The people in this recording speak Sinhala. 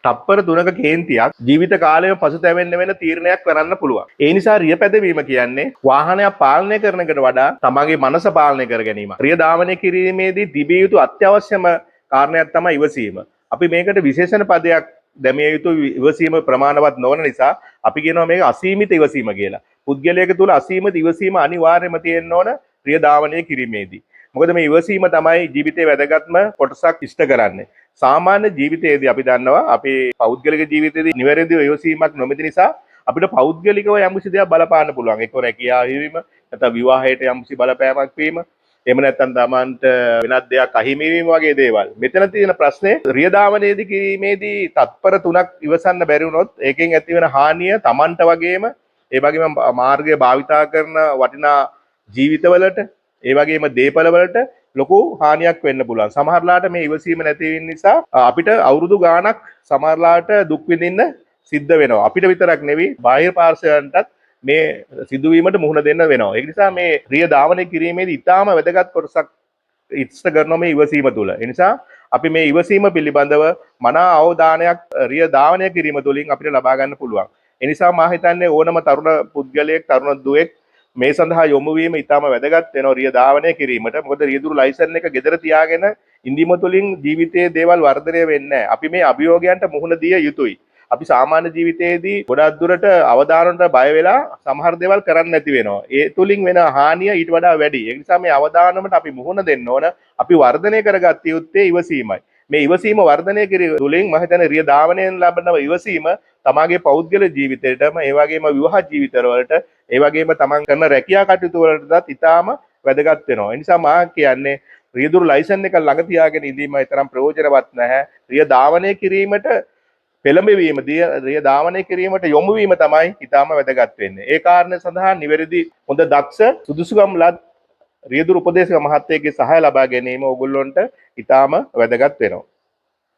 තප්පර 3ක කේන්තියක් ජීවිත කාලයම පසුතැවෙන්න වෙන තීරණයක් කරන්න පුළුවන්. ඒ නිසා රිය පැදවීම කියන්නේ වාහනයක් පාලනය කරන එකට වඩා තමන්ගේ මනස පාලනය කර ගැනීම. රිය ධාවනය කිරීමේදී තිබිය යුතු අත්‍යවශ්‍යම කාරණයක් තමයි ඉවසීම. අපි මේකට විශේෂණ පදයක් දැමිය යුතු ඉවසීම ප්‍රමාණවත් නොවන නිසා අපි කියනවා මේක අසීමිත ඉවසීම කියලා. පුද්ගලයෙකු තුළ අසීමිත ඉවසීම අනිවාර්යයෙන්ම තියෙන්න ඕන රිය ධාවනය කිරීමේදී. මොකද මේ ඉවසීම තමයි ජීවිතයේ වැදගත්ම කොටසක් ඉෂ්ට කරන්නේ. සාමාන්‍ය ජීවිතයේදී අපි දන්නවා අපේ පෞද්ගලික ජීවිතයේදී නිවැරදිව ඉවසීමක් නොමැති නිසා අපිට පෞද්ගලිකව යම්කිසි දෙයක් බලපාන්න පුළුවන්. ඒක රැකියාව හිවීම, නැත්නම් විවාහයට යම්කිසි බලපෑමක් වීම, එහෙම නැත්නම් තමන්ට වෙනත් දෙයක් අහිමි වීම වගේ දේවල්. මෙතන තියෙන ප්‍රශ්නේ රිය ධාවනයේදී කිරීමේදී තත්පර 3ක් ඉවසන්න බැරි වුණොත් ඒකෙන් ඇතිවන හානිය තමන්ට වගේම ඒ වගේම මාර්ගය භාවිතා කරන වටිනා ජීවිතවලට ඒ වගේම දේපලවලට ලොකු හානියක් වෙන්න පුළුවන්. සමහරලාට මේ ඉවසීම නැති නිසා අපිට අවුරුදු ගාණක් සමහරලාට දුක් විඳින්න සිද්ධ වෙනවා. අපිට විතරක් නෙවෙයි බාහිර පාර්ශවයන්ටත් මේ සිදුවීමට මුහුණ දෙන්න වෙනවා. ඒ නිසා මේ රිය ධාවනය කිරීමේදී ඉතාම වැදගත් කොටසක් ඉෂ්ට කරනවා මේ ඉවසීම තුළ. ඒ නිසා අපි මේ ඉවසීම පිළිබඳව මනා අවධානයක් රිය ධාවනය කිරීම තුළින් අපිට ලබා ගන්න පුළුවන්. ඒ නිසා මා හිතන්නේ ඕනම තරුණ පුද්ගලයෙක් තරුණ දුවෙක් මේ සඳහා යොමු වීම ඉතාම වැදගත් වෙනවා රිය ධාවනය කිරීමට. මොකද රියදුරු ලයිසන් එක ගෙදර තියාගෙන ඉඳීම තුළින් ජීවිතයේ දේවල් වර්ධනය වෙන්නේ නැහැ. අපි මේ අභියෝගයන්ට මුහුණ දිය යුතුයි. අපි සාමාන්‍ය ජීවිතයේදී ගොඩක් දුරට අවදානකට බය වෙලා සමහර දේවල් කරන්න නැති වෙනවා. ඒ තුලින් වෙන හානිය ඊට වඩා වැඩි. ඒ නිසා මේ අවදානමට අපි මුහුණ දෙන්න ඕන. අපි වර්ධනය කරගත්ත යුත්තේ ඉවසීමයි. මේ ඉවසීම වර්ධනය කිරීම තුළින් මම හිතන්නේ රිය ධාවනයෙන් ලබන ඉවසීම තමාගේ පෞද්ගලික ජීවිතයටම ඒ වගේම විවාහ ජීවිතවලට ඒ වගේම තමන් කරන රැකියා කටයුතු වලටත් ඉතාම වැදගත් වෙනවා. ඒ නිසා මා කියන්නේ රියදුරු ලයිසන් එක ළඟ තියාගෙන ඉඳීම තරම් ප්‍රයෝජනවත් නැහැ. රිය ධාවනය කිරීමට පෙළඹවීම රිය ධාවනය කිරීමට යොමු වීම තමයි ඉතාම වැදගත් වෙන්නේ. ඒ කාරණේ සඳහා නිවැරදි හොඳ දක්ෂ සුදුසුකම් ලත් රියදුරු උපදේශක මහත්තයෙක්ගේ සහාය ලබා ගැනීම ඕගොල්ලොන්ට ඉතාම වැදගත් වෙනවා.